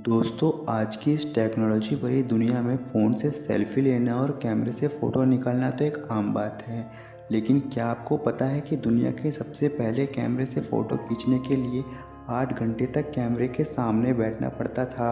दोस्तों, आज की इस टेक्नोलॉजी भरी दुनिया में फ़ोन से सेल्फी लेना और कैमरे से फ़ोटो निकालना तो एक आम बात है। लेकिन क्या आपको पता है कि दुनिया के सबसे पहले कैमरे से फ़ोटो खींचने के लिए 8 घंटे तक कैमरे के सामने बैठना पड़ता था।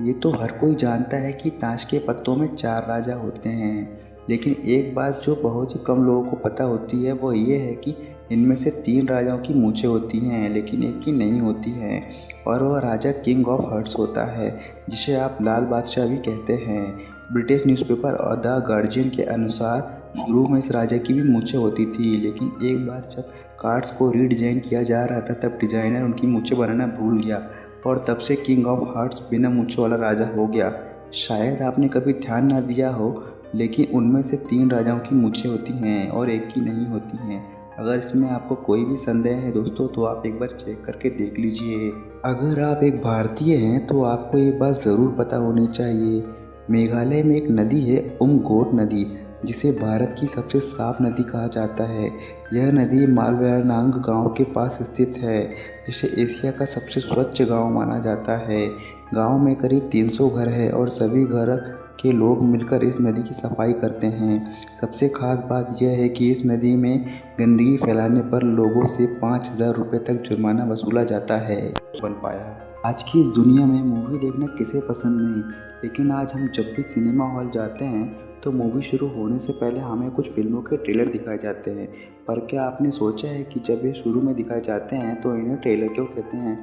ये तो हर कोई जानता है कि ताश के पत्तों में 4 राजा होते हैं, लेकिन एक बात जो बहुत ही कम लोगों को पता होती है वो ये है कि इनमें से 3 राजाओं की मूंछें होती हैं, लेकिन एक की नहीं होती हैं, और वह राजा किंग ऑफ हर्ट्स होता है, जिसे आप लाल बादशाह भी कहते हैं। ब्रिटिश न्यूज़पेपर और द गार्जियन के अनुसार शुरू में इस राजा की भी मूंछें होती थी, लेकिन एक बार जब कार्ड्स को रीडिज़ाइन किया जा रहा था तब डिज़ाइनर उनकी मूंछें बनाना भूल गया और तब से किंग ऑफ हार्ट्स बिना मूंछों वाला राजा हो गया। शायद आपने कभी ध्यान ना दिया हो, लेकिन उनमें से 3 राजाओं की मूंछें होती हैं और एक की नहीं होती हैं। अगर इसमें आपको कोई भी संदेह है दोस्तों, तो आप एक बार चेक करके देख लीजिए। अगर आप एक भारतीय हैं तो आपको ये बात ज़रूर पता होनी चाहिए। मेघालय में एक नदी है उमगोट नदी, जिसे भारत की सबसे साफ नदी कहा जाता है। यह नदी मालवानांग गांव के पास स्थित है, जिसे एशिया का सबसे स्वच्छ गांव माना जाता है। गांव में करीब 300 घर है और सभी घर के लोग मिलकर इस नदी की सफाई करते हैं। सबसे खास बात यह है कि इस नदी में गंदगी फैलाने पर लोगों से 5,000 रुपये तक जुर्माना वसूला जाता है। बन पाया। आज की इस दुनिया में मूवी देखना किसे पसंद नहीं, लेकिन आज हम जब भी सिनेमा हॉल जाते हैं तो मूवी शुरू होने से पहले हमें कुछ फिल्मों के ट्रेलर दिखाए जाते हैं। पर क्या आपने सोचा है कि जब ये शुरू में दिखाए जाते हैं तो इन्हें ट्रेलर क्यों कहते हैं?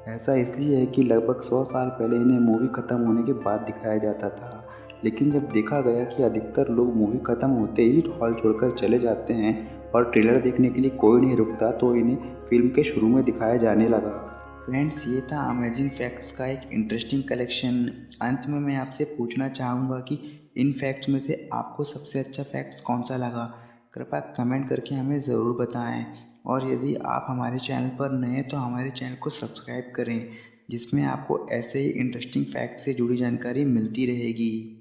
ऐसा इसलिए है कि लगभग 100 साल पहले इन्हें मूवी ख़त्म होने के बाद दिखाया जाता था, लेकिन जब देखा गया कि अधिकतर लोग मूवी ख़त्म होते ही हॉल छोड़कर चले जाते हैं और ट्रेलर देखने के लिए कोई नहीं रुकता, तो इन्हें फिल्म के शुरू में दिखाया जाने लगा। फ्रेंड्स, ये था अमेजिंग फैक्ट्स का एक इंटरेस्टिंग कलेक्शन। अंत में मैं आपसे पूछना चाहूँगा कि इन फैक्ट्स में से आपको सबसे अच्छा फैक्ट्स कौन सा लगा? कृपया कमेंट करके हमें ज़रूर बताएं, और यदि आप हमारे चैनल पर नए हैं तो हमारे चैनल को सब्सक्राइब करें, जिसमें आपको ऐसे ही इंटरेस्टिंग फैक्ट से जुड़ी जानकारी मिलती रहेगी।